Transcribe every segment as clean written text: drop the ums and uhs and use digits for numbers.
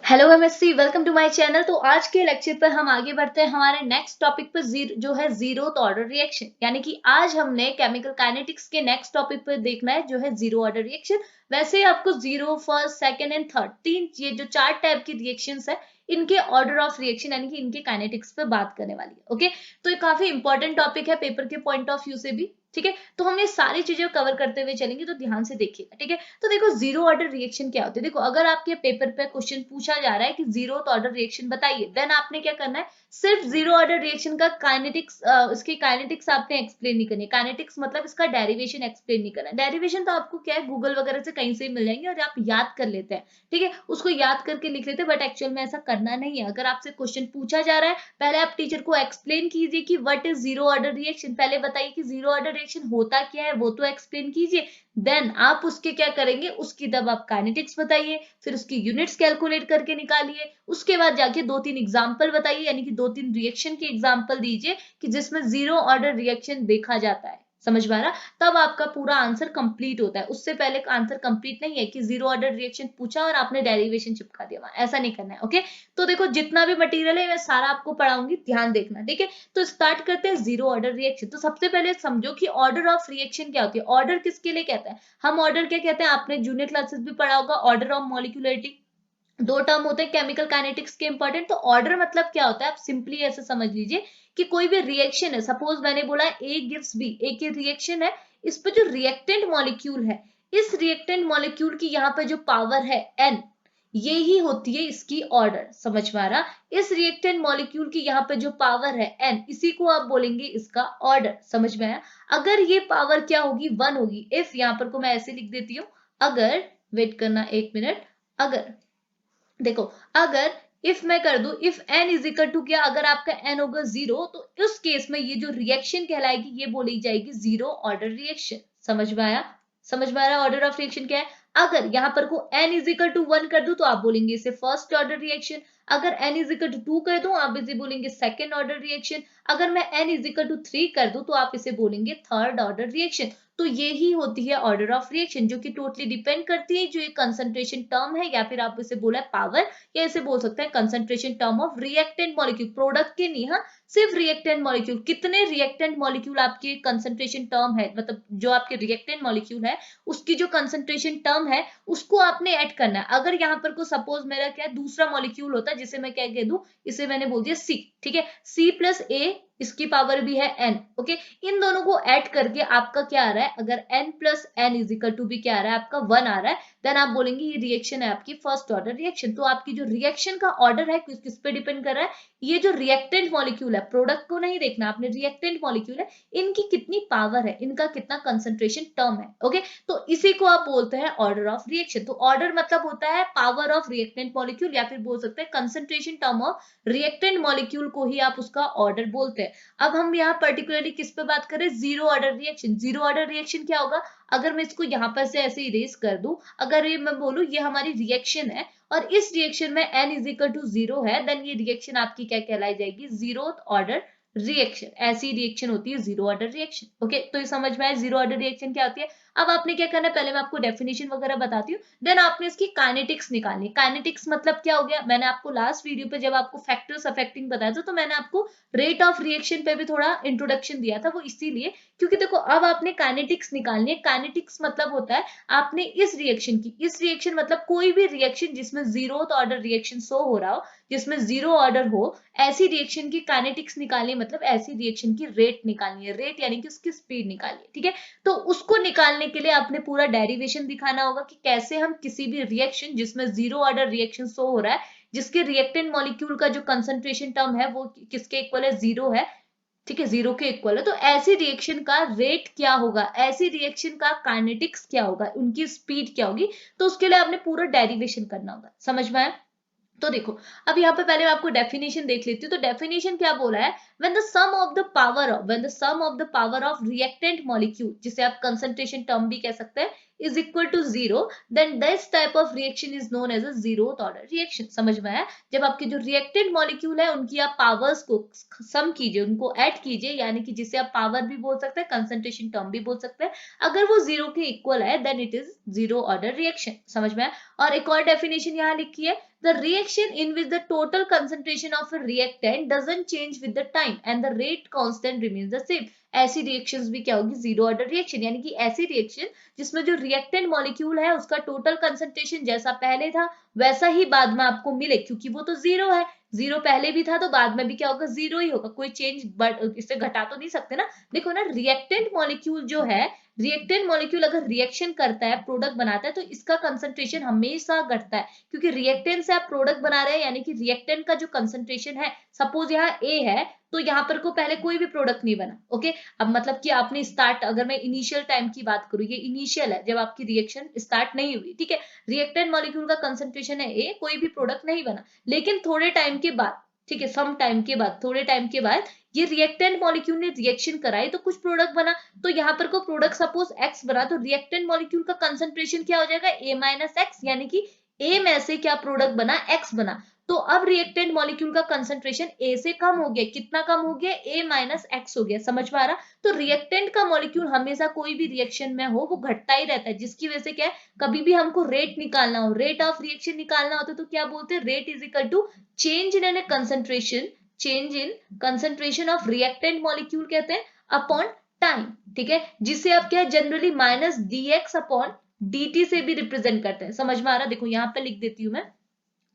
Hello MSc, welcome to my channel. तो आज के लेक्चर पर हम आगे बढ़ते हैं हमारे नेक्स्ट टॉपिक पर जो है जीरोथ ऑर्डर रिएक्शन। यानी कि आज हमने केमिकल काइनेटिक्स के नेक्स्ट टॉपिक पर देखना है जो है जीरो ऑर्डर रिएक्शन। वैसे आपको zero, first, second and third, तीन ये जो चार टाइप की रिएक्शंस है इनके ऑर्डर ऑफ रिएक्शन यानी कि इनके काइनेटिक्स पे बात करने वाली है। ओके, तो ये काफी इंपॉर्टेंट टॉपिक है पेपर के पॉइंट ऑफ व्यू से भी। ठीक है, तो हम ये सारी चीजें कवर करते हुए चलेंगे, तो ध्यान से देखिएगा। ठीक है, तो देखो जीरो ऑर्डर रिएक्शन क्या होती है। देखो, अगर आपके पेपर पे क्वेश्चन पूछा जा रहा है कि जीरो ऑर्डर रिएक्शन बताइए, देन आपने क्या करना है, सिर्फ जीरो ऑर्डर रिएक्शन का काइनेटिक्स, इसकी काइनेटिक्स आपने एक्सप्लेन नहीं करनी है। काइनेटिक्स मतलब इसका डेरिवेशन एक्सप्लेन नहीं करना है। डेरिवेशन तो आपको क्या है, गूगल वगैरह से कहीं से मिल जाएंगे और आप याद कर लेते हैं। ठीक है, उसको याद करके लिख लेते हैं, बट एक्चुअल में ऐसा करना नहीं है। अगर आपसे क्वेश्चन पूछा जा रहा है, पहले आप टीचर को एक्सप्लेन कीजिए कि what is zero order reaction. पहले बताइए कि जीरो ऑर्डर रिएक्शन होता क्या है, वो तो एक्सप्लेन कीजिए। देन आप उसके क्या करेंगे, उसकी तब आप काइनेटिक्स बताइए, फिर उसकी यूनिट्स कैलकुलेट करके निकालिए। उसके बाद जाके दो तीन एग्जांपल बताइए, यानी कि दो तीन रिएक्शन के एग्जांपल दीजिए कि जिसमें जीरो ऑर्डर रिएक्शन देखा जाता है। समझ में आ रहा, तब आपका पूरा आंसर कंप्लीट होता है। उससे पहले का आंसर कंप्लीट नहीं है कि जीरो ऑर्डर रिएक्शन पूछा और आपने डेरिवेशन चिपका दिया, ऐसा नहीं करना है। ओके, तो देखो जितना भी मटेरियल है मैं सारा आपको पढ़ाऊंगी, ध्यान देखना। ठीक है, तो स्टार्ट करते हैं जीरो ऑर्डर रिएक्शन। तो सबसे पहले समझो कि ऑर्डर ऑफ रिएक्शन क्या होती है। ऑर्डर किसके लिए कहते हैं हम, ऑर्डर क्या कहते हैं, आपने जूनियर क्लासेस भी पढ़ा होगा, ऑर्डर ऑफ मॉलिक्यूलरिटी। दो टर्म होते हैं केमिकल काइनेटिक्स के इंपॉर्टेंट। तो ऑर्डर मतलब क्या होता है, आप सिंपली ऐसे समझ लीजिए कि कोई भी रिएक्शन है, सपोज मैंने बोला ए गिव्स बी, ए की रिएक्शन है, इस पे जो रिएक्टेंट मॉलिक्यूल है, इस रिएक्टेंट मॉलिक्यूल की यहाँ पे जो पावर है एन, ये ही होती है इसकी ऑर्डर। समझ में आ रहा, इस रिएक्टेंट मॉलिक्यूल की यहाँ पे जो पावर है एन, इसी को आप बोलेंगे इसका ऑर्डर। समझ में आया, अगर ये पावर क्या होगी, वन होगी। इफ यहाँ पर को मैं ऐसे लिख देती हूँ, अगर, वेट करना एक मिनट, अगर देखो, अगर इफ मैं कर दूं, if N is equal to क्या, अगर आपका एन होगा जीरो, तो उस केस में ये जो रिएक्शन कहलाएगी ये बोली जाएगी जीरो ऑर्डर रिएक्शन। समझ में आया, समझ में आ रहा ऑर्डर ऑफ रिएक्शन क्या है। अगर यहां पर को N is equal to one कर दूं तो आप बोलेंगे इसे फर्स्ट ऑर्डर रिएक्शन। अगर N is equal to two कर दूं आप इसे बोलेंगे सेकंड ऑर्डर रिएक्शन। अगर मैं N is equal to three कर दूं तो आप इसे बोलेंगे थर्ड ऑर्डर रिएक्शन। तो ये ही होती है ऑर्डर ऑफ रिएक्शन, जो कि टोटली डिपेंड करती है जो एक कंसंट्रेशन टर्म है, या फिर आप इसे बोला पावर, या इसे बोल सकते हैं concentration term of reactant molecule. Product के नहीं, हाँ, सिर्फ रिएक्टेंट मॉलिक्यूल। कितने रिएक्टेंट मॉलिक्यूल आपके कंसंट्रेशन टर्म है, मतलब जो आपके रिएक्टेंट मॉलिक्यूल है उसकी जो कंसंट्रेशन टर्म है उसको आपने ऐड करना है। अगर यहाँ पर को सपोज मेरा क्या दूसरा मॉलिक्यूल होता है, जिसे मैं क्या कह दूं, इसे मैंने बोल दिया सी। ठीक है, सी प्लस ए, इसकी पावर भी है एन। ओके, इन दोनों को ऐड करके आपका क्या आ रहा है, अगर n plus N is equal to भी क्या आ रहा है, आपका वन आ रहा है, देन आप बोलेंगे ये रिएक्शन है आपकी फर्स्ट ऑर्डर रिएक्शन। तो आपकी जो रिएक्शन का ऑर्डर है किस पे डिपेंड कर रहा है, ये जो रिएक्टेंट मॉलिक्यूल है, प्रोडक्ट को नहीं देखना आपने, रिएक्टेंट मॉलिक्यूल है, इनकी कितनी पावर है, इनका कितना कंसंट्रेशन टर्म है। ओके, तो इसी को आप बोलते हैं ऑर्डर ऑफ रिएक्शन। तो ऑर्डर मतलब होता है पावर ऑफ रिएक्टेंट मॉलिक्यूल, या फिर बोल सकते हैं concentration term of reactant molecule को ही आप उसका ऑर्डर बोलते हैं। अब हम यहाँ पर्टिकुलरली किस पे बात करें, zero order reaction. Zero order reaction क्या होगा, अगर मैं इसको यहाँ पर से ऐसे इरेज कर दूं, अगर ये मैं बोलूं ये हमारी रिएक्शन है और इस रिएक्शन में n is equal to zero है, देन ये रिएक्शन आपकी क्या कहलाई जाएगी, जीरो ऑर्डर रिएक्शन। ऐसी रिएक्शन होती है जीरो ऑर्डर रिएक्शन। ओके, तो ये समझ में आया जीरो ऑर्डर रिएक्शन क्या होती है। अब आपने क्या करना है, पहले मैं आपको डेफिनेशन वगैरह बताती हूँ, देन आपने इसकी काइनेटिक्स निकालनी है। काइनेटिक्स मतलब क्या हो गया, मैंने आपको लास्ट वीडियो पे जब आपको फैक्टर्स अफेक्टिंग बताया था, तो मैंने आपको रेट ऑफ रिएक्शन पे भी थोड़ा इंट्रोडक्शन दिया था। वो इसीलिए क्योंकि देखो अब आपने काइनेटिक्स निकालनी है। काइनेटिक्स मतलब होता है आपने इस रिएक्शन की, इस रिएक्शन मतलब कोई भी रिएक्शन जिसमें जीरो ऑर्डर रिएक्शन शो हो रहा हो, जिसमें जीरो ऑर्डर हो, ऐसी रिएक्शन की काइनेटिक्स निकालनी, मतलब ऐसी रिएक्शन की रेट निकालनी है। रेट यानी कि उसकी स्पीड निकालनी है। ठीक है, तो उसको निकालने के लिए आपने पूरा डेरिवेशन दिखाना होगा कि कैसे हम किसी भी रिएक्शन जिसमें जीरो ऑर्डर रिएक्शन शो हो रहा है, जिसके रिएक्टेंट मॉलिक्यूल का जो कंसंट्रेशन टर्म है वो किसके इक्वल है, जीरो है। ठीक है, जीरो के इक्वल है, तो ऐसी रिएक्शन का रेट क्या होगा, ऐसी रिएक्शन का काइनेटिक्स क्या होगा, उनकी स्पीड क्या होगी, तो उसके लिए आपने पूरा डेरिवेशन करना होगा। समझ में आया। तो देखो, अब यहाँ पे पहले मैं आपको डेफिनेशन देख लेती हूँ। तो डेफिनेशन क्या बोला है, when the sum of the power of reactant molecule, जिसे आप कंसंट्रेशन टर्म भी कह सकते हैं, is equal to zero, then this type of reaction is known as a zeroth order reaction. समझ में आया, जब आपके जो रिएक्टेंट मॉलिक्यूल है उनकी आप पावर्स को सम कीजिए, उनको ऐड कीजिए, यानी कि जिसे आप पावर भी बोल सकते हैं, कंसंट्रेशन टर्म भी बोल सकते हैं, अगर वो जीरो के इक्वल है then it is zero order reaction. समझ में आया। और एक और डेफिनेशन यहाँ लिखी है, the reaction in which the total concentration of a reactant doesn't change with the time and the rate constant remains the same. ऐसी रिएक्शंस भी क्या होगी, जीरो ऑर्डर रिएक्शन, यानी कि ऐसी रिएक्शन जिसमें जो रिएक्टेंट मॉलिक्यूल है उसका टोटल कंसंट्रेशन जैसा पहले था वैसा ही बाद में आपको मिले, क्योंकि वो तो जीरो है, जीरो पहले भी था तो बाद में भी क्या होगा, जीरो ही होगा, कोई चेंज इससे घटा तो नहीं सकते ना। देखो ना, रिएक्टेंट मॉलिक्यूल जो है, रिएक्टेंट मॉलिक्यूल अगर रिएक्शन करता है, प्रोडक्ट बनाता है, तो इसका कंसंट्रेशन हमेशा घटता है, क्योंकि रिएक्टेंट से आप प्रोडक्ट बना रहे हैं, यानी कि रिएक्टेंट का जो कंसंट्रेशन है, सपोज यहाँ ए है तो यहाँ पर को पहले कोई भी प्रोडक्ट नहीं बना, ओके। अब मतलब कि आपने स्टार्ट, अगर मैं इनिशियल टाइम की बात करूँ, ये इनिशियल है जब आपकी रिएक्शन स्टार्ट नहीं हुई, ठीक है। रिएक्टेंट मॉलिक्यूल का कंसंट्रेशन है ए, कोई भी प्रोडक्ट नहीं बना, लेकिन थोड़े टाइम के बाद, ठीक है, सम टाइम के बाद, थोड़े टाइम के बाद ये रिएक्टेंट मॉलिक्यूल ने रिएक्शन कराई तो कुछ प्रोडक्ट बना, तो यहाँ पर को प्रोडक्ट सपोज एक्स बना, तो रिएक्टेंट मॉलिक्यूल का कंसंट्रेशन क्या हो जाएगा, ए माइनस एक्स, यानी कि ए में से क्या प्रोडक्ट बना, एक्स बना, तो अब रिएक्टेंट मॉलिक्यूल का कंसंट्रेशन ए से कम हो गया, कितना कम हो गया, ए माइनस एक्स हो गया, समझ में आ रहा। तो रिएक्टेंट का मॉलिक्यूल हमेशा कोई भी रिएक्शन में हो वो घटता ही रहता है, जिसकी वजह से क्या है, कभी भी हमको रेट निकालना हो, रेट ऑफ रिएक्शन निकालना होता है, तो क्या बोलते हैं, rate is equal to change in concentration, change in concentration of reactant molecule कहते हैं अपॉन टाइम, ठीक है, जिसे आप क्या generally minus D X upon D T से भी रिप्रेजेंट करते हैं, समझ में आ रहा। देखो यहाँ पे लिख देती हूं मैं,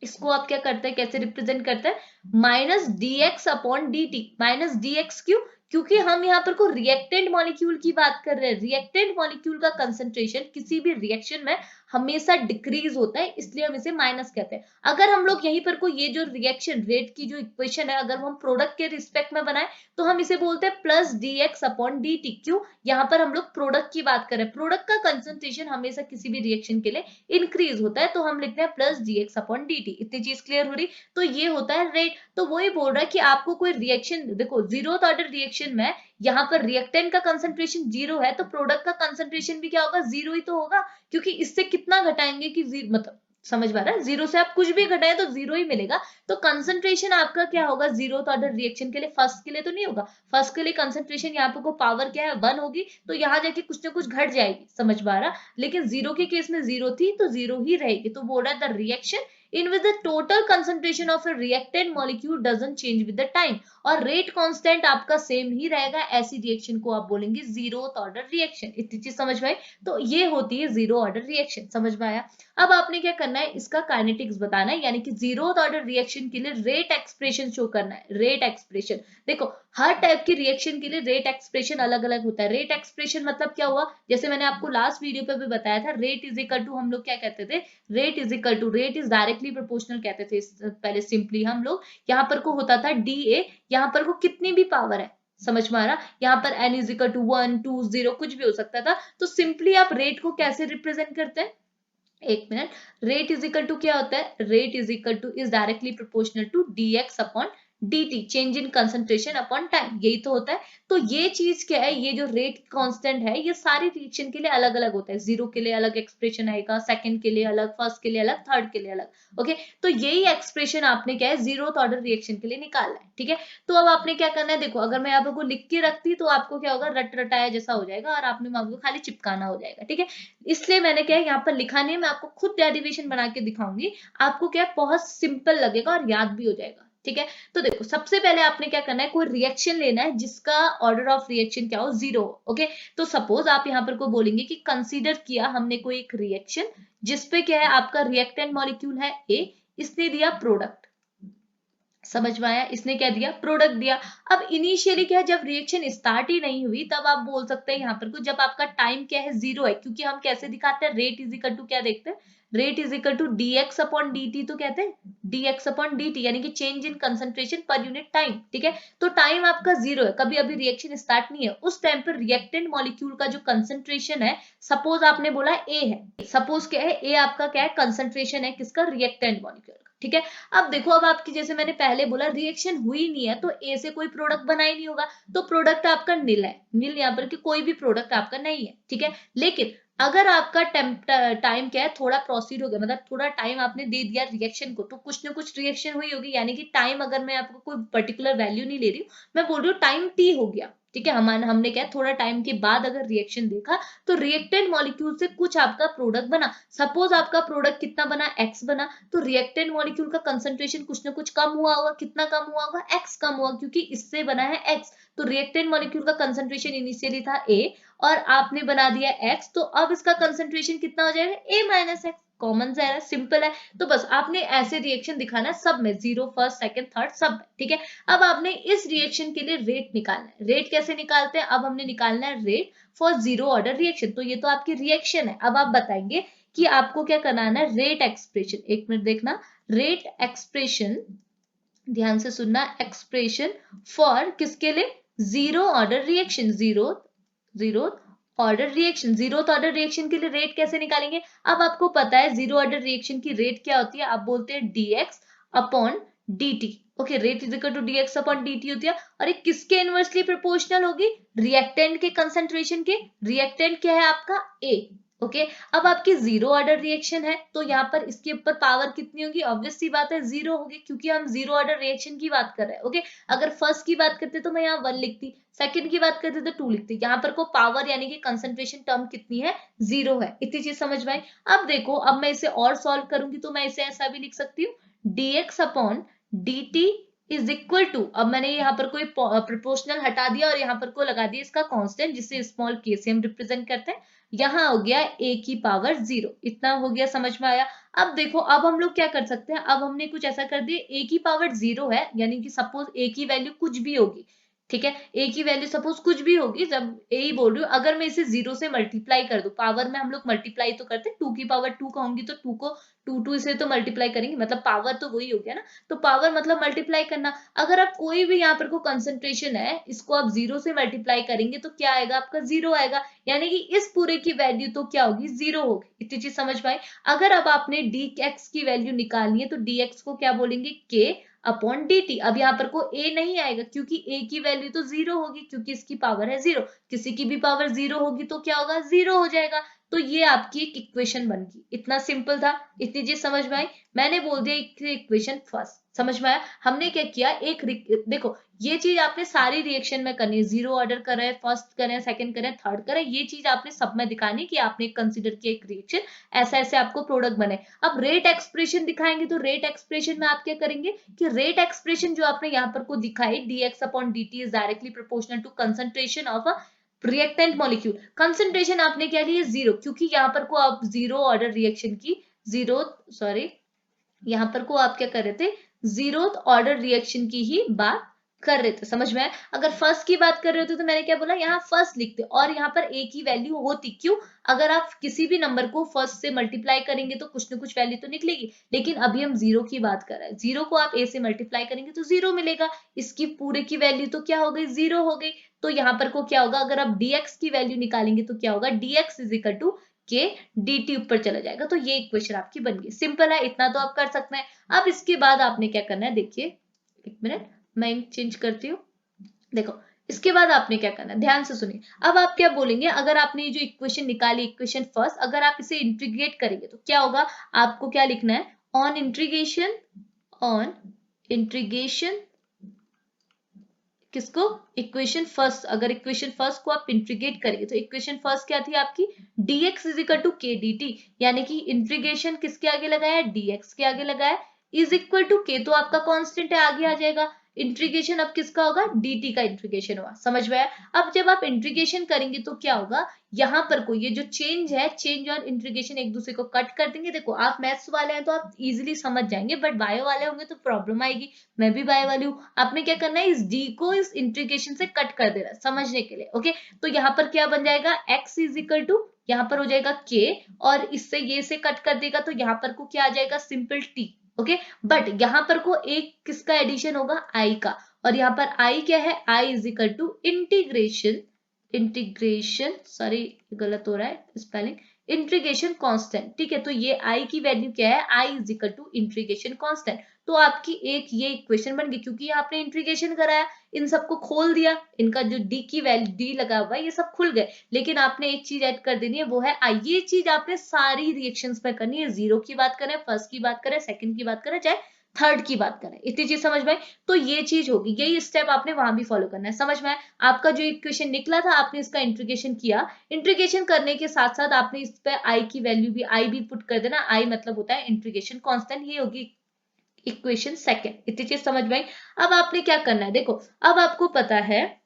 इसको आप क्या करते हैं, कैसे रिप्रेजेंट करते हैं, minus D X upon D T, minus D x क्यों, क्योंकि हम यहाँ पर को रिएक्टेंट मॉलिक्यूल की बात कर रहे हैं, रिएक्टेंट मॉलिक्यूल का कंसंट्रेशन किसी भी रिएक्शन में हमेशा डिक्रीज होता है, इसलिए हम इसे माइनस कहते हैं। अगर हम लोग यहीं पर को ये जो रिएक्शन रेट की जो इक्वेशन है, अगर हम प्रोडक्ट के रिस्पेक्ट में बनाए तो हम इसे बोलते हैं plus D X upon D T, क्यों, यहाँ पर हम लोग प्रोडक्ट की बात कर रहे हैं, प्रोडक्ट का कंसंट्रेशन हमेशा किसी भी रिएक्शन के लिए इंक्रीज होता है, तो हम लिखते हैं plus D X upon D T. इतनी चीज क्लियर हो रही, तो ये होता है रेट। तो वही बोल रहा है कि आपको कोई रिएक्शन, देखो जीरोथ ऑर्डर रिएक्शन में यहाँ पर रिएक्टेंट का कंसंट्रेशन जीरो है, तो प्रोडक्ट का कंसंट्रेशन भी क्या होगा, जीरो ही तो होगा, क्योंकि इससे कितना घटाएंगे कि मतलब समझ में आ रहा है, जीरो से आप कुछ भी घटाएं तो जीरो ही मिलेगा, तो कंसंट्रेशन आपका क्या होगा, जीरोथ ऑर्डर रिएक्शन के लिए, फर्स्ट के लिए तो नहीं होगा, फर्स्ट के लिए कंसंट्रेशन यहाँ पे को पावर क्या है, 1 होगी, तो यहाँ जाके कुछ ना कुछ घट जाएगी, समझ में आ रहा। लेकिन जीरो के केस में जीरो थी तो जीरो ही रहेगी, तो बोल रहा है the reaction in which the total concentration of a reactant molecule doesn't change with the time, और रेट कांस्टेंट आपका सेम ही रहेगा, ऐसी रिएक्शन को आप बोलेंगे जीरोथ ऑर्डर रिएक्शन। इतनी चीज समझ में आई, तो ये होती है जीरो ऑर्डर रिएक्शन, समझ में आया। अब आपने क्या करना है, इसका काइनेटिक्स बताना है, यानी कि जीरोथ ऑर्डर रिएक्शन के लिए रेट एक्सप्रेशन शो करना है, रेट एक्सप्रेशन। देखो हर टाइप की रिएक्शन के लिए रेट एक्सप्रेशन अलग अलग होता है। रेट एक्सप्रेशन मतलब क्या हुआ, जैसे मैंने आपको लास्ट वीडियो पे भी बताया था, रेट इज इक्वल टू, हम लोग क्या कहते थे, rate is equal to, rate is directly proportional कहते थे पहले, सिंपली हम लोग यहाँ पर को होता था डी ए, यहाँ पर को कितनी भी पावर है, समझ में आ रहा, यहाँ पर n इज इक्वल टू 1 2 0 कुछ भी हो सकता था, तो सिंपली आप रेट को कैसे रिप्रेजेंट करते हैं, एक minute, rate is equal to क्या होता है, rate is equal to is directly proportional to D X upon dt, change in concentration upon time, यही तो होता है। तो ये चीज क्या है, ये जो रेट कांस्टेंट है, ये सारी रिएक्शन के लिए अलग अलग होता है, जीरो के लिए अलग एक्सप्रेशन आएगा, सेकंड के लिए अलग, फर्स्ट के लिए अलग, थर्ड के लिए अलग, ओके। तो यही एक्सप्रेशन आपने क्या है, जीरोथ ऑर्डर रिएक्शन के लिए निकालना है, ठीक है। तो अब आपने क्या करना है, देखो अगर मैं आपको लिख के रखती तो आपको क्या होगा, रट रटाया जैसा हो जाएगा, और आपने आपको खाली चिपकाना हो जाएगा, ठीक है। इसलिए मैंने क्या है, यहाँ पर लिखा नहीं है, मैं आपको खुद डेरिवेशन बना के दिखाऊंगी, आपको क्या बहुत सिंपल लगेगा और याद भी हो जाएगा, ठीक है। तो देखो सबसे पहले आपने क्या करना है, कोई रिएक्शन लेना है जिसका ऑर्डर ऑफ रिएक्शन क्या हो, जीरो, ओके। तो सपोज आप यहाँ पर को बोलेंगे कि कंसीडर किया हमने कोई एक रिएक्शन जिसपे क्या है, आपका रिएक्टेंट मॉलिक्यूल है ए, इसने दिया प्रोडक्ट, समझ में आया, इसने क्या दिया, प्रोडक्ट दिया। अब इनिशियली क्या है, जब रिएक्शन स्टार्ट ही नहीं हुई तब आप बोल सकते हैं यहाँ पर को, जब आपका टाइम क्या है, जीरो है, क्योंकि हम कैसे दिखाते हैं, रेट इज इक्वल टू क्या देखते हैं, rate is equal to D X upon D T, तो कहते हैं D X upon D T, यानी कि change in concentration per unit time, ठीक है। तो टाइम आपका जीरो है, कभी अभी रिएक्शन स्टार्ट नहीं है, उस टाइम पर रिएक्टेंट मॉलिक्यूल का जो कंसंट्रेशन है, सपोज आपने बोला ए है, सपोज क्या है, ए आपका क्या है, कंसंट्रेशन है किसका, रिएक्टेंट मॉलिक्यूल, ठीक है। अब देखो, अब आपकी जैसे मैंने पहले बोला, रिएक्शन हुई नहीं है तो ए से कोई प्रोडक्ट बना ही नहीं होगा, तो प्रोडक्ट आपका नील है, नील यहाँ पर कि कोई भी प्रोडक्ट आपका नहीं है, ठीक है। लेकिन अगर आपका टाइम क्या है, थोड़ा प्रोसीड हो गया, मतलब थोड़ा टाइम आपने दे दिया रिएक्शन को, तो कुछ ना कुछ रिएक्शन हुई होगी, यानी कि टाइम, अगर मैं आपको कोई पर्टिकुलर वैल्यू नहीं ले रही हूँ, मैं बोल रही हूँ टाइम टी हो गया, ठीक है, हमने क्या थोड़ा टाइम के बाद अगर रिएक्शन देखा तो रिएक्टेंट मॉलिक्यूल से कुछ आपका प्रोडक्ट बना, सपोज आपका प्रोडक्ट कितना बना, एक्स बना, तो रिएक्टेंट मॉलिक्यूल का कंसंट्रेशन कुछ ना कुछ कम हुआ होगा, कितना कम हुआ होगा, एक्स कम हुआ, क्योंकि इससे बना है एक्स, तो रिएक्टेंट मॉलिक्यूल का कंसंट्रेशन इनिशियली था ए और आपने बना दिया एक्स, तो अब इसका कंसंट्रेशन कितना हो जाएगा, ए माइनस एक्स, कॉमन सा है, सिंपल है। तो बस आपने ऐसे रिएक्शन दिखाना है सब में, जीरो, फर्स्ट, सेकंड, थर्ड, सब में, ठीक है। अब आपने इस रिएक्शन के लिए रेट निकालना है, रेट कैसे निकालते हैं, अब हमने निकालना है rate for zero order reaction. तो ये तो आपकी रिएक्शन है, अब आप बताएंगे कि आपको क्या कराना है, रेट एक्सप्रेशन, एक मिनट देखना, रेट एक्सप्रेशन, ध्यान से सुनना, एक्सप्रेशन फॉर किसके लिए, zero order reaction, zero order reaction, zero order reaction के लिए रेट कैसे निकालेंगे। अब आपको पता है जीरो ऑर्डर रिएक्शन की रेट क्या होती है, आप बोलते हैं dx upon dt, okay, rate is equal to dx upon dt होती है, और ये किसके इनवर्सली प्रोपोर्शनल होगी, रिएक्टेंट के कंसंट्रेशन के, रिएक्टेंट क्या है आपका A, ओके। अब आपकी जीरो ऑर्डर रिएक्शन है तो यहाँ पर इसके ऊपर पावर कितनी होगी, ऑब्वियस सी बात है जीरो होगी, क्योंकि हम जीरो ऑर्डर रिएक्शन की बात कर रहे हैं, ओके। अगर फर्स्ट की बात करते तो मैं यहाँ 1 लिखती, सेकंड की बात करते तो 2 लिखती, यहाँ पर को पावर यानी कि कंसंट्रेशन टर्म कितनी है, जीरो है, इतनी चीज समझ में आई। अब देखो, अब मैं इसे और सॉल्व करूंगी तो मैं इसे ऐसा भी लिख सकती हूँ, dx upon dt is equal to, अब मैंने यहाँ पर कोई प्रोपोर्शनल हटा दिया और यहाँ पर को लगा दिया इसका कांस्टेंट, जिसे स्मॉल k से हम रिप्रेजेंट करते हैं, यहाँ हो गया a की पावर 0, इतना हो गया, समझ में आया। अब देखो, अब हम लोग क्या कर सकते हैं, अब हमने कुछ ऐसा कर दिया, a की पावर 0 है, यानी कि सपोज a की वैल्यू कुछ भी होगी, ठीक है, a की वैल्यू सपोज कुछ भी होगी, जब a ही बोल रही हूँ, अगर मैं इसे 0 से मल्टीप्लाई कर दूं, पावर में हम लोग मल्टीप्लाई तो करते हैं, 2 की पावर 2 कहूंगी तो 2 को 2 से तो मल्टीप्लाई करेंगे, मतलब पावर तो वही हो गया ना, तो पावर मतलब मल्टीप्लाई करना। अगर आप कोई भी यहाँ पर को कंसंट्रेशन है, इसको आप 0 से मल्टीप्लाई करेंगे तो क्या आएगा, आपका 0 आएगा, यानी कि इस पूरे की वैल्यू तो क्या होगी, 0 होगी, इतनी चीज समझ में आई। अगर अब आपने dx की वैल्यू निकालनी है तो dx को क्या बोलेंगे, k अपॉन dt, अब यहाँ पर को a नहीं आएगा क्योंकि a की वैल्यू तो 0 होगी, क्योंकि इसकी पावर है 0, किसी की भी पावर 0 होगी तो क्या होगा, 0 हो जाएगा। तो ये आपकी एक इक्वेशन बन गई, इतना सिंपल था, इतनी चीज समझ में आई। मैंने बोल दिया इक्वेशन फर्स्ट, समझ में आया। हमने क्या किया, एक देखो, ये चीज आपने सारी रिएक्शन में करनी है, जीरो ऑर्डर कर रहे हैं, फर्स्ट करें, सेकंड करें, थर्ड करें, ये चीज आपने सब में दिखानी कि आपने कंसिडर किया एक रिएक्शन, ऐसा ऐसे आपको प्रोडक्ट बने। अब रेट एक्सप्रेशन दिखाएंगे तो रेट एक्सप्रेशन में आप क्या करेंगे कि रेट एक्सप्रेशन जो आपने यहाँ पर को दिखाई, dx upon dt is directly proportional to concentration of a reactant molecule, concentration आपने क्या लिया, 0, क्योंकि यहाँ पर को आप जीरो ऑर्डर रिएक्शन की, जीरो, सॉरी, यहाँ पर को आप क्या कर रहे थे, जीरो ऑर्डर रिएक्शन की ही बात कर रहे थे, समझ में आया। अगर फर्स्ट की बात कर रहे होते तो मैंने क्या बोला, यहाँ फर्स्ट लिखते और यहाँ पर a की वैल्यू होती, क्यों, अगर आप किसी भी नंबर को फर्स्ट से मल्टीप्लाई करेंगे तो कुछ ना कुछ वैल्यू तो निकलेगी, लेकिन अभी हम जीरो की बात कर रहे हैं, जीरो को आप a से मल्टीप्लाई करेंगे तो 0 मिलेगा, इसकी पूरे की वैल्यू तो क्या हो गई, 0 हो गई। तो यहाँ पर को क्या होगा, अगर आप dx की वैल्यू निकालेंगे तो क्या होगा, dx इज इक्वल टू के dt ऊपर चला जाएगा, तो ये इक्वेशन आपकी बन गई, सिंपल है, इतना तो आप कर सकते हैं। अब इसके बाद आपने क्या करना है, देखिए, एक मिनट मैं चेंज करती हूँ, देखो, इसके बाद आपने क्या करना है, ध्यान से सुनिए। अब आप क्या बोलेंगे, अगर आपने जो इक्वेशन निकाली, इक्वेशन फर्स्ट, अगर आप इसे इंटीग्रेट करेंगे तो क्या होगा, आपको क्या लिखना है, ऑन इंटीग्रेशन, ऑन इंटीग्रेशन किसको, इक्वेशन फर्स्ट, अगर इक्वेशन फर्स्ट को आप इंटीग्रेट करेंगे तो इक्वेशन फर्स्ट क्या थी आपकी, dx इज इक्वल टू के dt, यानी कि इंटीग्रेशन किसके आगे लगाया, dx के आगे लगाया, इज इक्वल टू के, तो आपका कांस्टेंट है, आगे आ जाएगा, इंटीग्रेशन अब किसका होगा, dt का इंटीग्रेशन हुआ, समझ में आया। अब जब आप इंटीग्रेशन करेंगे तो क्या होगा, यहाँ पर को ये जो चेंज है, चेंज और इंटीग्रेशन एक दूसरे को कट कर देंगे। देखो, आप मैथ्स वाले हैं तो आप इजीली समझ जाएंगे, बट बायो वाले होंगे तो प्रॉब्लम आएगी, मैं भी बायो वाली हूँ। आपने क्या करना है, इस d को इस इंटीग्रेशन से कट कर देना समझने के लिए, ओके। तो यहाँ पर क्या बन जाएगा, x इज इक्वल टू, यहाँ पर हो जाएगा k, और इससे ये से कट कर देगा तो यहाँ पर को क्या आ जाएगा, सिंपल t, ओके। बट यहाँ पर को एक किसका एडिशन होगा, i का, और यहाँ पर i क्या है, i is equal to integration, integration, sorry गलत हो रहा है स्पेलिंग, इंटीग्रेशन कांस्टेंट, ठीक है। तो ये i की वैल्यू क्या है, i is equal to integration constant, तो आपकी एक ये इक्वेशन बन गई, क्योंकि आपने इंटीग्रेशन कराया, इन सबको खोल दिया, इनका जो d की वैल्यू d लगा हुआ है ये सब खुल गए, लेकिन आपने एक चीज ऐड कर देनी है, वो है i। ये चीज आपने सारी रिएक्शंस में करनी है, जीरो की बात करें, फर्स्ट की बात करें, सेकंड की बात करें, चाहे थर्ड की बात कर रहे हैं, इतनी चीज समझ में आई। तो ये चीज होगी, यही स्टेप आपने वहां भी फॉलो करना है। समझ में आया? आपका जो इक्वेशन निकला था आपने इसका इंटीग्रेशन किया, इंटीग्रेशन करने के साथ साथ आपने इस पे आई की वैल्यू भी, आई भी पुट कर देना। आई मतलब होता है इंटीग्रेशन कांस्टेंट, ये होगी इक्वेशन सेकंड। इतनी चीज समझ में आई। अब आपने क्या करना है, देखो अब आपको पता है,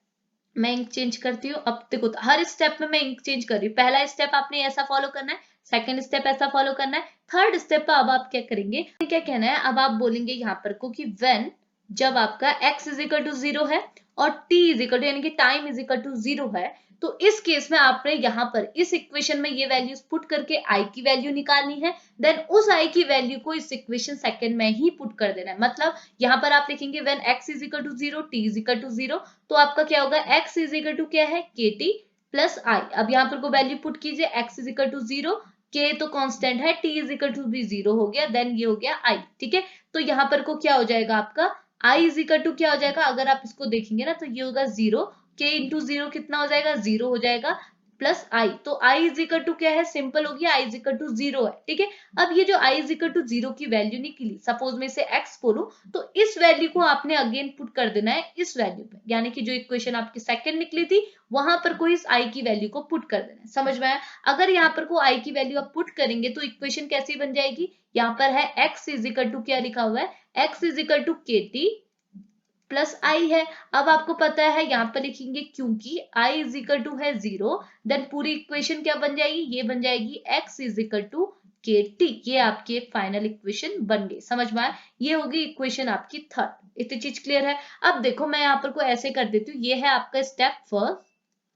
मैं इंक चेंज करती हूँ। अब देखो हर स्टेप में मैं इंक चेंज कर रही हूँ। पहला स्टेप आपने ऐसा फॉलो करना है, सेकंड स्टेप ऐसा फॉलो करना है, थर्ड स्टेप पर अब आप क्या करेंगे, क्या कहना है, अब आप बोलेंगे यहाँ पर को कि व्हेन, जब आपका x इज इक्वल टू 0 है और t इज इक्वल टू यानी कि टाइम इज इक्वल टू 0 है, तो इस केस में आपने यहाँ पर इस इक्वेशन में ये वैल्यूज पुट करके i की वैल्यू निकालनी है। देन उस i की वैल्यू को इस इक्वेशन सेकंड में ही पुट कर देना है। मतलब यहाँ पर आप लिखेंगे when x is equal to 0, t is equal to 0, तो आपका क्या होगा, x इज इक्वल टू क्या है, kt प्लस i। अब यहाँ पर को वैल्यू पुट कीजिए, x is equal to 0, k तो कांस्टेंट है, t इज इक्वल टू भी 0 हो गया, देन ये हो गया i। ठीक है, तो यहाँ पर को क्या हो जाएगा आपका i इज इक्वल टू क्या हो जाएगा, अगर आप इसको देखेंगे ना तो ये होगा 0, k इंटू 0 कितना हो जाएगा, 0 हो जाएगा, प्लस i, तो i इज इक्वल टू क्या है, सिंपल हो गया, i इज इक्वल टू 0 है। ठीक है, अब ये जो i इज इक्वल टू 0 की वैल्यू निकली, सपोज मैं इसे x बोलूं, तो इस वैल्यू को आपने अगेन पुट कर देना है इस वैल्यू पे, यानी कि जो इक्वेशन आपकी सेकंड निकली थी वहां पर कोई इस i की वैल्यू को पुट कर देना है। समझ में आया? अगर यहाँ पर को i की वैल्यू आप पुट करेंगे तो इक्वेशन कैसी बन जाएगी, यहाँ पर है x इज इक्वल टू क्या लिखा हुआ है, x is equal to kt plus i है। अब आपको पता है यहाँ पर लिखेंगे क्योंकि i इज इक्वल टू है 0, देन पूरी इक्वेशन क्या बन जाएगी, ये बन जाएगी x इज इक्वल टू के टी। ये आपकी एक फाइनल इक्वेशन बन गई। समझ में आया? ये होगी इक्वेशन आपकी थर्ड। इतनी चीज क्लियर है? अब देखो मैं यहाँ पर को ऐसे कर देती हूँ, ये है आपका स्टेप फर्स्ट।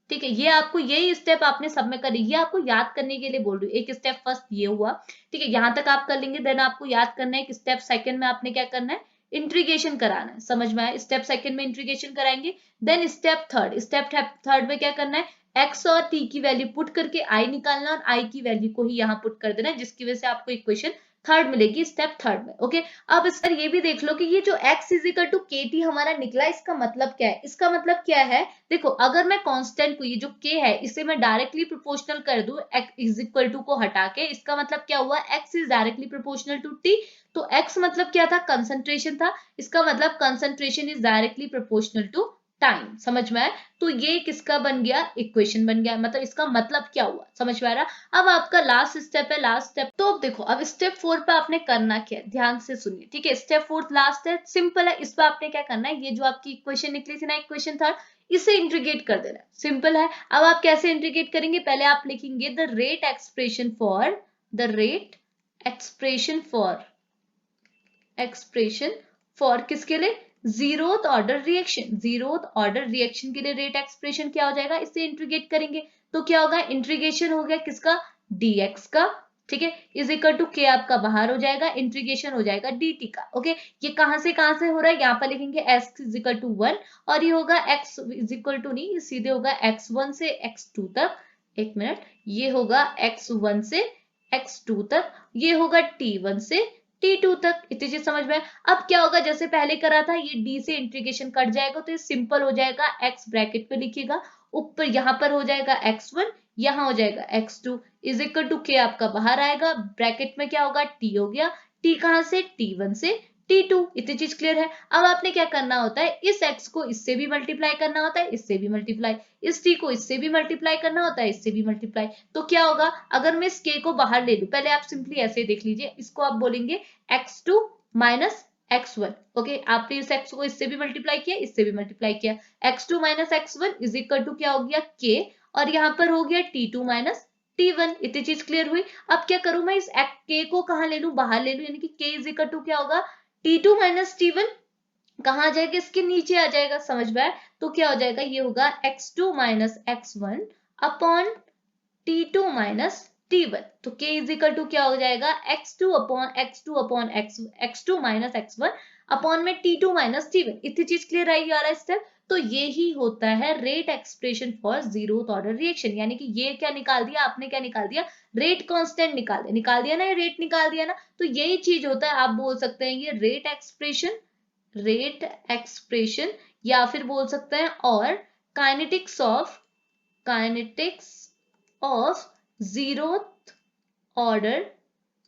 ठीक है, ये आपको यही स्टेप आपने सब में करी, ये आपको याद करने के लिए बोल रही हूँ। एक स्टेप फर्स्ट ये हुआ, ठीक है, यहां तक आप कर लेंगे, देन आपको याद करना है कि स्टेप सेकंड में आपने क्या करना है, इंट्रीगेशन कराना है। समझ में आया? स्टेप सेकंड में इंट्रीगेशन कराएंगे, देन स्टेप थर्ड में क्या करना है, x और t की वैल्यू पुट करके i निकालना और i की वैल्यू को ही यहाँ पुट कर देना है, जिसकी वजह से आपको इक्वेशन थर्ड मिलेगी स्टेप थर्ड में। ओके, अब इस पर ये भी देख लो कि ये जो x इज इक्वल टू के टी हमारा निकला, इसका मतलब क्या है, इसका मतलब क्या है, देखो अगर मैं कांस्टेंट को, ये जो k है इसे मैं डायरेक्टली प्रोपोर्शनल कर दूं x इज इक्वल टू को हटा के, इसका मतलब क्या हुआ, x is directly proportional to t। तो x मतलब क्या था, कंसंट्रेशन था, इसका मतलब concentration is directly proportional to time. समझ में आया? तो ये किसका बन गया, इक्वेशन बन गया, मतलब इसका मतलब क्या हुआ, समझ में आ रहा? अब आपका लास्ट स्टेप है, लास्ट स्टेप। तो अब देखो अब स्टेप 4 पे आपने करना क्या है, ध्यान से सुनिए। ठीक है, स्टेप 4 लास्ट है, सिंपल है। इस पे आपने क्या करना है, ये जो आपकी इक्वेशन निकली थी ना, इक्वेशन थर्ड, इसे इंटीग्रेट कर देना, सिंपल है। अब आप कैसे इंटीग्रेट करेंगे, पहले आप लिखेंगे the rate expression for, the rate expression for किसके लिए, zeroth order reaction, zeroth order reaction के लिए रेट एक्सप्रेशन क्या हो जाएगा, इससे इंटीग्रेट करेंगे तो क्या होगा, इंटीग्रेशन हो गया किसका, dx का। ठीक है, इज इक्वल टू के आपका बाहर हो जाएगा, इंटीग्रेशन हो जाएगा dt का। ओके, ये कहां से हो रहा है, यहाँ पर लिखेंगे x इज इक्वल टू 1 और ये होगा x इज इक्वल टू नहीं, ये सीधे होगा x1 से x2 तक। एक मिनट, ये होगा x1 से x2 तक, ये होगा t1 से t2 तक। इतनी चीज समझ में? अब क्या होगा, जैसे पहले करा था, ये d से इंटीग्रेशन कट जाएगा तो ये सिंपल हो जाएगा, x ब्रैकेट पे लिखिएगा, ऊपर यहाँ पर हो जाएगा x1, यहाँ हो जाएगा x2 इज इक्वल टू के आपका बाहर आएगा, ब्रैकेट में क्या होगा, t हो गया, t कहां से, t1 से t2। इतनी चीज क्लियर है? अब आपने क्या करना होता है, इस x को इससे भी मल्टीप्लाई करना होता है, इससे भी मल्टीप्लाई, इस t को इससे भी मल्टीप्लाई करना होता है, इससे भी मल्टीप्लाई। तो क्या होगा, अगर मैं इस k को बाहर ले लूं, पहले आप सिंपली ऐसे देख लीजिए, इसको आप बोलेंगे x2 माइनस x1। ओके, आपने इस x को इससे भी मल्टीप्लाई किया, इससे भी मल्टीप्लाई किया, x2 minus x1 is equal to क्या हो गया, k, और यहाँ पर हो गया t2 माइनस t1। इतनी चीज क्लियर हुई? अब क्या करूं मैं, इस k को कहां ले लूं, बाहर ले लूं, यानी कि k इज इक्वल टू क्या होगा, t2 माइनस t1 कहां आ जाएगा, इसके नीचे आ जाएगा। समझ में आया? तो क्या हो जाएगा, ये होगा x2 minus x1 upon t2 minus t1। तो k इज इक्वल टू क्या हो जाएगा, x2 माइनस x1 अपॉन में t2 माइनस t1। इतनी चीज क्लियर आएगी वाला स्टेप। तो ये ही होता है rate expression for zeroth order reaction, यानी कि ये क्या निकाल दिया आपने, क्या निकाल दिया, रेट कांस्टेंट निकाल दिया ना, ये रेट निकाल दिया ना। तो यही चीज होता है, आप बोल सकते हैं ये रेट एक्सप्रेशन, या फिर बोल सकते हैं और kinetics of zeroth order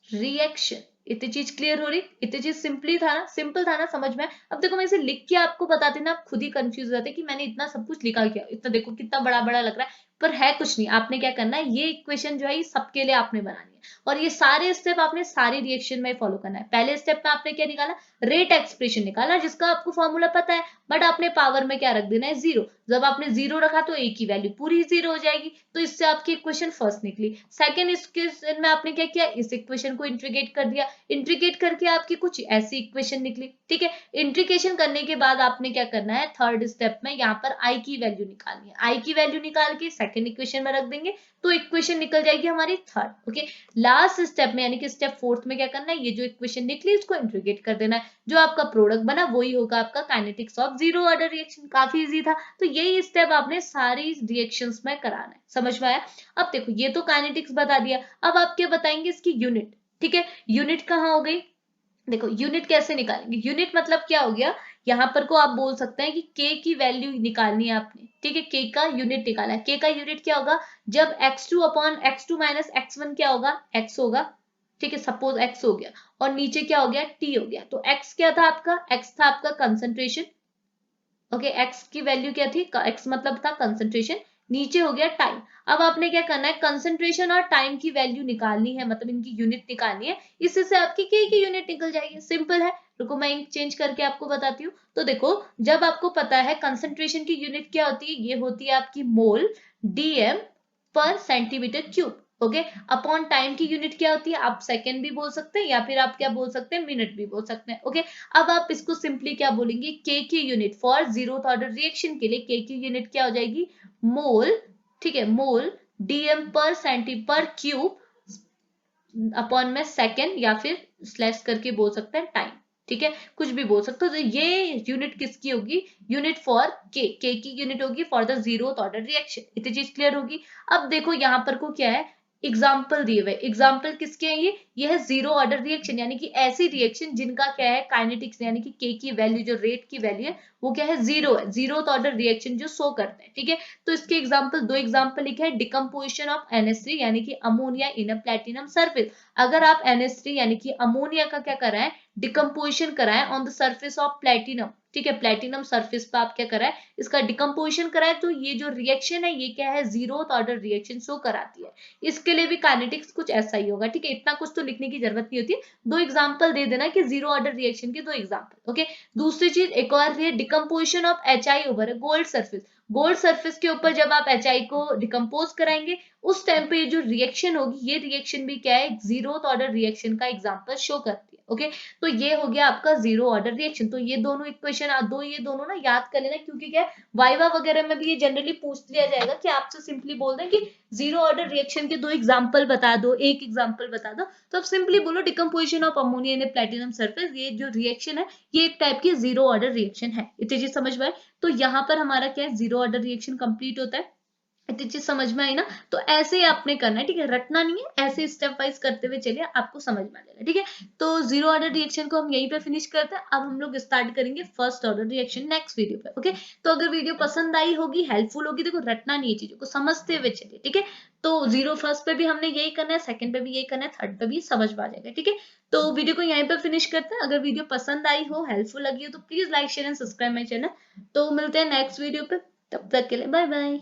reaction. इतनी चीज क्लियर हो रही, इतनी चीज सिंपल था ना समझ में। अब देखो मैं इसे लिख के आपको बताती ना, आप खुद ही कंफ्यूज हो जाते कि मैंने इतना सब कुछ लिखा क्या, इतना देखो कितना बड़ा बड़ा लग रहा है, पर है कुछ नहीं। आपने क्या करना है, ये इक्वेशन जो है ये सबके लिए आपने बनानी है, और ये सारे स्टेप आपने सारी रिएक्शन में फॉलो करना है। पहले स्टेप में आपने क्या निकाला, रेट एक्सप्रेशन निकाला, जिसका आपको फॉर्मूला पता है, बट आपने पावर में क्या रख देना है, जीरो। जब आपने जीरो रखा तो ए की वैल्यू पूरी जीरो हो जाएगी, तो इससे आपकी इक्वेशन फर्स्ट निकली। सेकंड इक्वेशन में आपने क्या किया, इस इक्वेशन को इंटीग्रेट कर दिया, इंटीग्रेट करके आपकी कुछ ऐसी इक्वेशन निकली, ठीक है। इंटीग्रेशन करने के बाद आपने क्या करना है, थर्ड स्टेप में यहाँ पर आई की वैल्यू निकालनी है। आई की वैल्यू निकाल के सेकंड इक्वेशन में रख देंगे, तो इक्वेशन निकल जाएगी हमारी थर्ड। ओके, लास्ट स्टेप में यानी कि स्टेप फोर्थ में क्या करना है, ये जो इक्वेशन निकली इसको इंटीग्रेट कर देना है, जो आपका प्रोडक्ट बना वही होगा आपका kinetics of zero order reaction. काफी इजी था, तो यही स्टेप आपने सारी रिएक्शंस में कराना है। समझ में आया? अब देखो ये तो काइनेटिक्स बता दिया, अब आप क्या बताएंगे, इसकी यूनिट। ठीक है, यूनिट कहाँ हो गई, देखो यूनिट कैसे निकालेंगे, यूनिट मतलब क्या हो गया, यहाँ पर को आप बोल सकते हैं कि k की वैल्यू निकालनी है आपने, ठीक है। k का यूनिट निकाला है, k का यूनिट क्या होगा, जब x2 upon x2 minus x1 क्या होगा, x होगा, ठीक है। सपोज x हो गया और नीचे क्या हो गया, t हो गया, तो x क्या था आपका, x था आपका कंसंट्रेशन। ओके, x की वैल्यू क्या थी, x मतलब था कंसंट्रेशन, नीचे हो गया टाइम। अब आपने क्या करना है, कंसंट्रेशन और टाइम की वैल्यू निकालनी है, मतलब इनकी यूनिट निकालनी है, इससे से आपकी k की यूनिट निकल जाएगी। सिंपल है, रुको मैं इंक चेंज करके आपको बताती हूँ। तो देखो जब आपको पता है कंसंट्रेशन की यूनिट क्या होती है, ये होती है आपकी मोल dm पर centimetre cube. Okay, upon time की यूनिट क्या होती है, आप सेकेंड भी बोल सकते हैं या फिर आप क्या बोल सकते हैं, मिनट भी बोल सकते हैं। ओके, अब आप इसको सिंपली क्या बोलेंगे, के की unit for zeroth order reaction के लिए के की यूनिट क्या हो जाएगी, मोल, ठीक है, मोल डीएम पर सेंटी पर क्यूब अपॉन में सेकेंड, या फिर स्लैश करके बोल सकते हैं टाइम, ठीक है, कुछ भी बोल सकते हो। तो ये यूनिट किसकी होगी, यूनिट फॉर के की यूनिट होगी for the zeroth order reaction. इतनी चीज क्लियर होगी। अब देखो यहाँ पर को क्या है, एग्जाम्पल दिए हुए, एग्जाम्पल किसके हैं, ये है जीरो ऑर्डर रिएक्शन, यानी कि ऐसी रिएक्शन जिनका क्या है काइनेटिक्स, यानी कि के की वैल्यू जो रेट की वैल्यू है वो क्या है, जीरो है, जीरोथ ऑर्डर रिएक्शन जो शो करते हैं, ठीक है। तो इसके एग्जाम्पल, दो एग्जाम्पल लिखे हैं, डिकम्पोजिशन ऑफ NH3 यानी कि अमोनिया इन अ प्लेटिनम सरफेस। अगर आप NH3 यानी कि अमोनिया का क्या कराएं, डिकम्पोजिशन कराएं on the surface of platinum, ठीक है, प्लेटिनम सरफेस पे आप क्या कराएं, इसका डिकम्पोजिशन कराएं, तो ये जो रिएक्शन है ये क्या है, जीरोथ ऑर्डर रिएक्शन शो कराती है। इसके लिए भी काइनेटिक्स कुछ ऐसा ही होगा, ठीक है। इतना कुछ तो लिखने की जरूरत नहीं होती, दो एग्जांपल दे देना कि जीरो ऑर्डर रिएक्शन के दो एग्जांपल। ओके, दूसरी चीज एक और है, decomposition of HI over gold surface. Gold surface के ऊपर जब आप HI को डिकम्पोज कराएंगे उस टाइम पे ये जो रिएक्शन होगी, ये रिएक्शन भी क्या है, जीरोथ ऑर्डर रिएक्शन का एग्जांपल शो करती है। ओके, तो ये हो गया आपका जीरो ऑर्डर रिएक्शन। तो ये दोनों इक्वेशन ये दोनों ना याद कर लेना, क्योंकि क्या वाइवा वगैरह में भी ये जनरली पूछ लिया जाएगा कि आपसे सिंपली बोल दें कि जीरो ऑर्डर रिएक्शन के दो एग्जांपल बता दो, एक एग्जांपल बता दो, तो आप सिंपली बोलो decomposition of ammonia in platinum surface, ये जो रिएक्शन है ये एक टाइप की जीरो ऑर्डर रिएक्शन है। इतनी चीज समझ में आए, तो यहाँ पर हमारा क्या है, जीरो ऑर्डर रिएक्शन कंप्लीट होता है। इतनी चीज समझ में आई ना, तो ऐसे ही आपने करना है, ठीक है, रटना नहीं है, ऐसे स्टेप वाइज करते हुए चलिए, आपको समझ में आ जाएगा, ठीक है। तो जीरो ऑर्डर रिएक्शन को हम यहीं पे फिनिश करते हैं। अब हम लोग स्टार्ट करेंगे first order reaction next video पे। ओके, तो अगर वीडियो पसंद आई होगी, हेल्पफुल होगी, देखो रटना नहीं है, चीजों को समझते हुए चलिए, ठीक है। तो जीरो फर्स्ट पे भी हमने यही करना है, सेकंड पे भी यही करना है, थर्ड पे भी समझ में आ जाएगा, ठीक है। तो वीडियो को यहीं पे फिनिश करते हैं। अगर वीडियो पसंद आई हो, हेल्पफुल लगी हो, तो please like share and subscribe my channel. तो मिलते हैं नेक्स्ट वीडियो पे, तब तक के लिए बाय बाय।